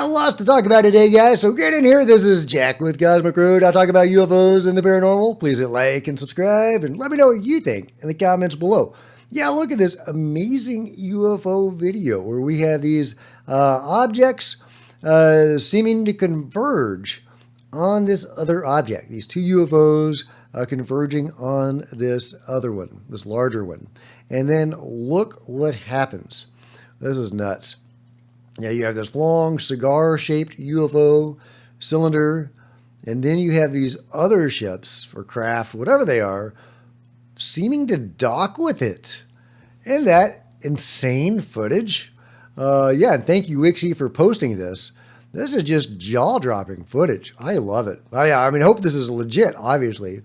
Got lots to talk about today, guys, so get in here. This is Jack with Cosmic Road. I talk about UFOs and the paranormal. Please hit like and subscribe, and let me know what you think in the comments below. Yeah, look at this amazing UFO video where we have these objects seeming to converge on this other object. These two UFOs converging on this other one, this larger one. And then look what happens. This is nuts. Yeah, you have this long cigar-shaped UFO cylinder, and then you have these other ships or craft, whatever they are, seeming to dock with it. And that insane footage. Yeah, and thank you, Wixie, for posting this. This is just jaw-dropping footage. I love it. I mean, I hope this is legit, obviously.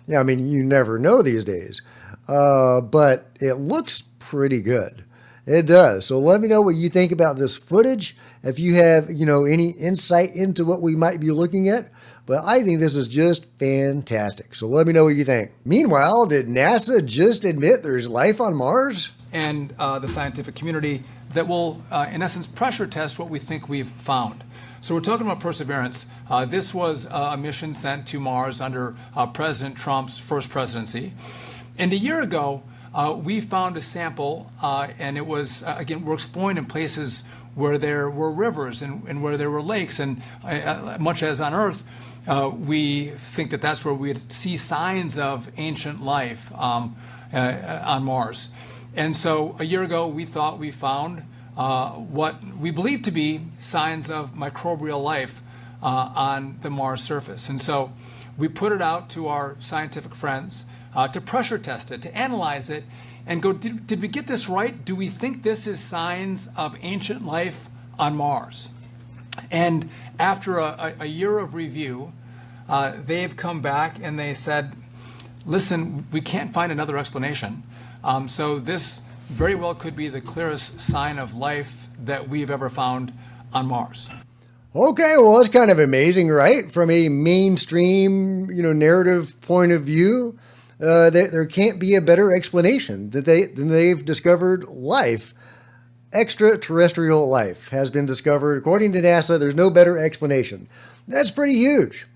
Yeah, I mean, you never know these days. But it looks pretty good. It does. So let me know what you think about this footage. If you have, any insight into what we might be looking at. But I think this is just fantastic. So let me know what you think. Meanwhile, did NASA just admit there's life on Mars? And the scientific community that will, in essence, pressure test what we think we've found. So we're talking about Perseverance. This was a mission sent to Mars under President Trump's first presidency. And a year ago, we found a sample, and it was, again, we're exploring in places where there were rivers and where there were lakes. And much as on Earth, we think that that's where we'd see signs of ancient life on Mars. And so a year ago, we thought we found what we believe to be signs of microbial life on the Mars surface. And so we put it out to our scientific friends to pressure test it, to analyze it, and go, did we get this right? Do we think this is signs of ancient life on Mars? And after a year of review, they've come back and they said, listen, we can't find another explanation. So this very well could be the clearest sign of life that we've ever found on Mars. Okay, well, that's kind of amazing, right? From a mainstream, narrative point of view, there can't be a better explanation that they've discovered life. Extraterrestrial life has been discovered. According to NASA, there's no better explanation. That's pretty huge.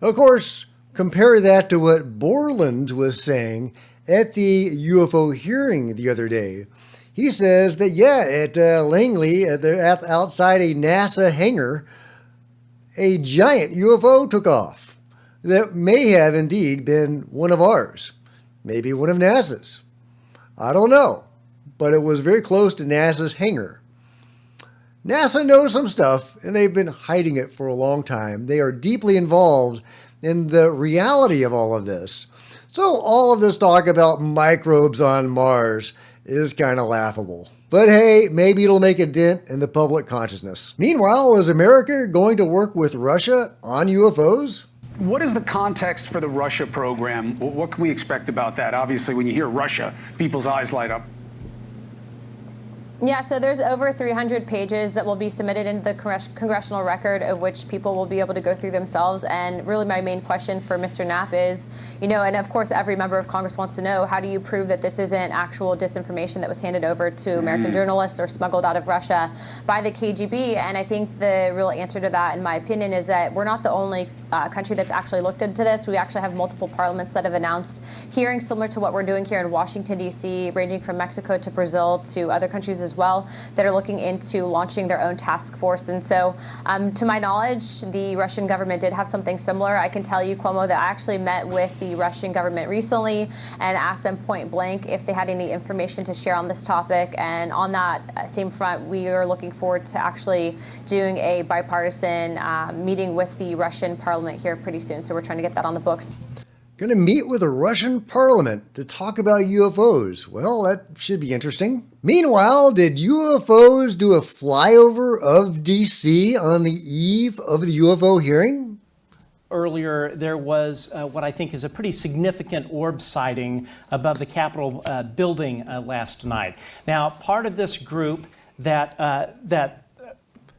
Of course, compare that to what Borland was saying at the UFO hearing the other day. He says that, at Langley, outside a NASA hangar, a giant UFO took off that may have indeed been one of ours, maybe one of NASA's. I don't know, but it was very close to NASA's hangar. NASA knows some stuff, and they've been hiding it for a long time. They are deeply involved in the reality of all of this. So all of this talk about microbes on Mars is kind of laughable. But hey, maybe it'll make a dent in the public consciousness. Meanwhile, is America going to work with Russia on UFOs? What is the context for the Russia program? What can we expect about that? Obviously, when you hear Russia, people's eyes light up. Yeah, so there's over 300 pages that will be submitted into the congressional record, of which people will be able to go through themselves. And really my main question for Mr. Knapp is, and of course every member of Congress wants to know, how do you prove that this isn't actual disinformation that was handed over to American journalists or smuggled out of Russia by the KGB? And I think the real answer to that, in my opinion, is that we're not the only country that's actually looked into this. We actually have multiple parliaments that have announced hearings similar to what we're doing here in Washington, D.C., ranging from Mexico to Brazil to other countries as well, that are looking into launching their own task force. And so, to my knowledge, the Russian government did have something similar. I can tell you, Cuomo, that I actually met with the Russian government recently and asked them point blank if they had any information to share on this topic. And on that same front, we are looking forward to actually doing a bipartisan meeting with the Russian parliament here pretty soon. So we're trying to get that on the books. Going to meet with a Russian parliament to talk about UFOs. Well, that should be interesting. Meanwhile, did UFOs do a flyover of D.C. on the eve of the UFO hearing? Earlier, there was what I think is a pretty significant orb sighting above the Capitol building last night. Now, part of this group that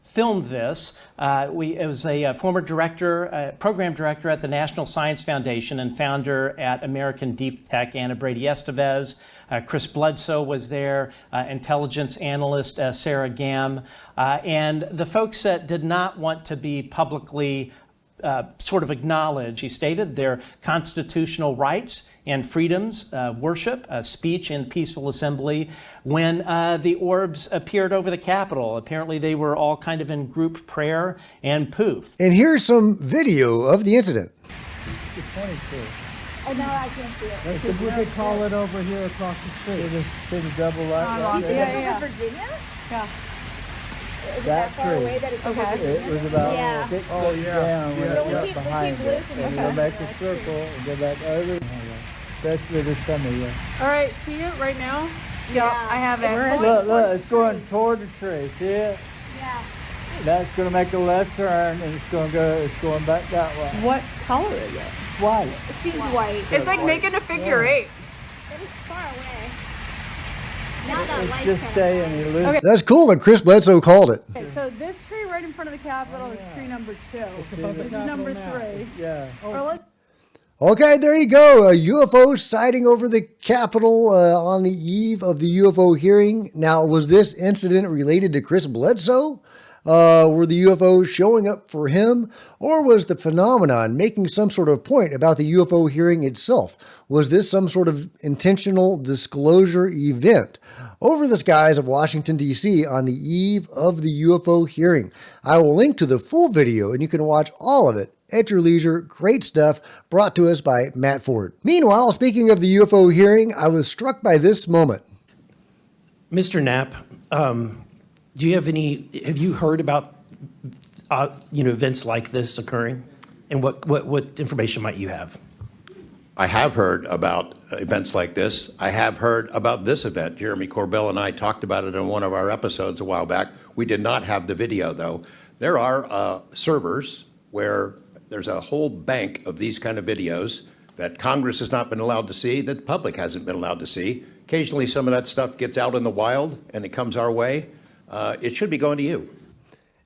filmed this. It was a former director, program director at the National Science Foundation and founder at American Deep Tech, Anna Brady Estevez. Chris Bledsoe was there, intelligence analyst Sarah Gam, and the folks that did not want to be publicly sort of acknowledge, he stated, their constitutional rights and freedoms, worship, speech, and peaceful assembly when the orbs appeared over the Capitol. Apparently they were all kind of in group prayer and poof. And here's some video of the incident. It's 22. Oh, no, I can't see it. That's what we could call it over here across the street. See the double light right there? Yeah. Virginia? Yeah. Is it that far tree. away that it's over It Virginia? was about Yeah. 6 feet down when So it we got keep behind it. losing And it. go back a circle and go back over. Especially this time of year. All right, see it right now? Yeah, I have it. Look, it's going toward the tree. See it? Yeah. That's going to make a left turn and it's going back that way. What color is it? White. It seems white. It's like making a figure eight. But it's far away. Now that light's Just kind stay of and bright. you lose. Okay. That's cool that Chris Bledsoe called it. Okay, so this tree right in front of the Capitol is tree number 2. This is number 3. Yeah. Or let's Okay, there you go. A UFO sighting over the Capitol on the eve of the UFO hearing. Now, was this incident related to Chris Bledsoe? Were the UFOs showing up for him? Or was the phenomenon making some sort of point about the UFO hearing itself? Was this some sort of intentional disclosure event over the skies of Washington, D.C. on the eve of the UFO hearing? I will link to the full video and you can watch all of it at your leisure. Great stuff brought to us by Matt Ford. Meanwhile, speaking of the UFO hearing, I was struck by this moment. Mr. Knapp, do you have you heard about, events like this occurring? And what information might you have? I have heard about events like this. I have heard about this event. Jeremy Corbell and I talked about it in one of our episodes a while back. We did not have the video, though. There are servers where there's a whole bank of these kind of videos that Congress has not been allowed to see, that the public hasn't been allowed to see. Occasionally, some of that stuff gets out in the wild, and it comes our way. It should be going to you.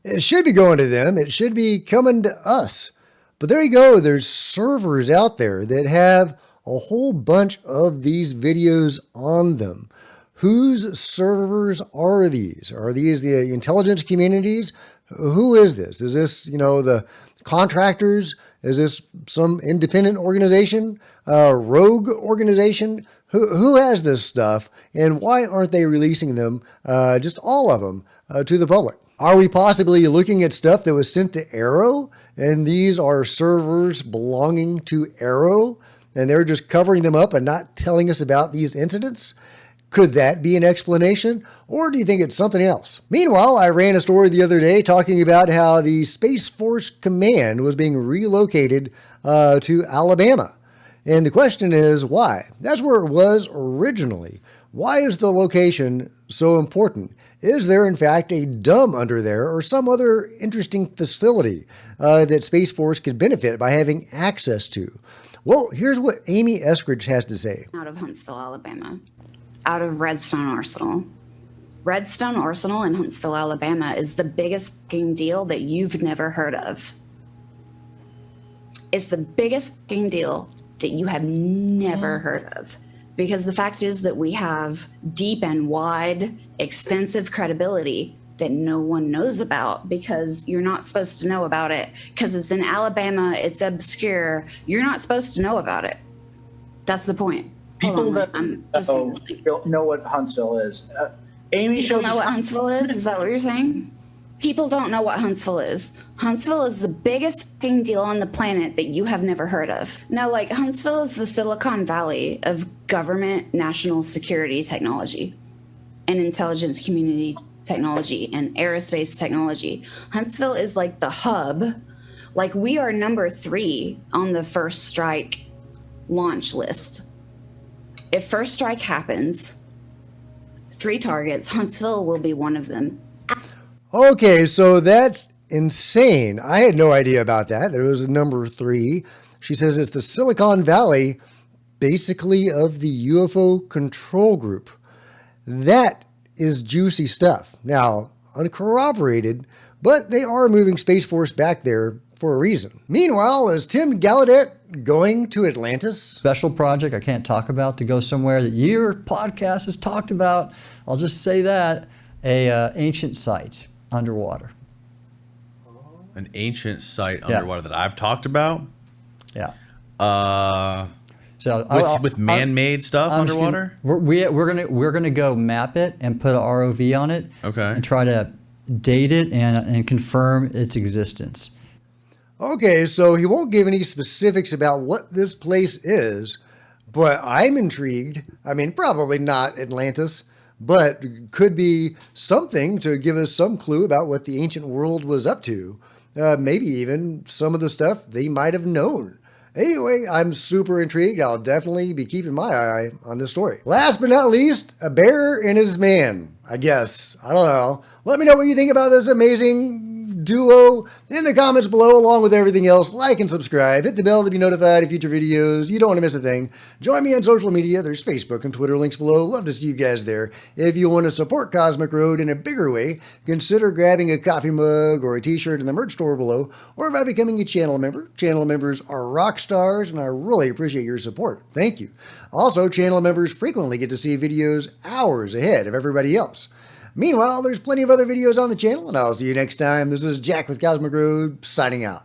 It should be going to them. It should be coming to us. But there you go. There's servers out there that have a whole bunch of these videos on them. Whose servers are these? Are these the intelligence communities? Who is this? Is this, the contractors? Is this some independent organization, rogue organization? Who has this stuff, and why aren't they releasing them, just all of them, to the public? Are we possibly looking at stuff that was sent to Arrow, and these are servers belonging to Arrow, and they're just covering them up and not telling us about these incidents? Could that be an explanation, or do you think it's something else? Meanwhile, I ran a story the other day talking about how the Space Force Command was being relocated to Alabama. And the question is, why? That's where it was originally. Why is the location so important? Is there, in fact, a dump under there or some other interesting facility that Space Force could benefit by having access to? Well, here's what Amy Eskridge has to say. Out of Huntsville, Alabama. Out of Redstone Arsenal. Redstone Arsenal in Huntsville, Alabama is the biggest fucking deal that you've never heard of. It's the biggest fucking deal that you have never heard of. Because the fact is that we have deep and wide, extensive credibility that no one knows about because you're not supposed to know about it. Because it's in Alabama, it's obscure. You're not supposed to know about it. That's the point. People that don't know what Huntsville is. Amy People know what Huntsville is? Is that what you're saying? People don't know what Huntsville is. Huntsville is the biggest fucking deal on the planet that you have never heard of. Now, Huntsville is the Silicon Valley of government national security technology and intelligence community technology and aerospace technology. Huntsville is like the hub. We are number 3 on the first strike launch list. If first strike happens, 3 targets, Huntsville will be one of them. Okay, so that's insane. I had no idea about that. There was a number 3. She says it's the Silicon Valley, basically, of the UFO control group. That is juicy stuff. Now, uncorroborated, but they are moving Space Force back there for a reason. Meanwhile, is Tim Gallaudet going to Atlantis? Special project I can't talk about to go somewhere that your podcast has talked about. I'll just say that, a ancient site underwater. An ancient site underwater that I've talked about? Yeah. With man-made stuff underwater? We're gonna go map it and put an ROV on it. Okay. And try to date it and confirm its existence. Okay, so he won't give any specifics about what this place is, but I'm intrigued. I mean, probably not Atlantis, but could be something to give us some clue about what the ancient world was up to. Maybe even some of the stuff they might have known. Anyway, I'm super intrigued. I'll definitely be keeping my eye on this story. Last but not least, a bear and his man, I guess. I don't know. Let me know what you think about this amazing duo in the comments below, along with everything else. Like and subscribe. Hit the bell to be notified of future videos. You don't want to miss a thing. Join me on social media. There's Facebook and Twitter links below. Love to see you guys there. If you want to support Cosmic Road in a bigger way, consider grabbing a coffee mug or a t-shirt in the merch store below, or by becoming a channel member. Channel members are rock stars, and I really appreciate your support. Thank you. Also, channel members frequently get to see videos hours ahead of everybody else. Meanwhile, there's plenty of other videos on the channel, and I'll see you next time. This is Jack with Cosmic Road, signing out.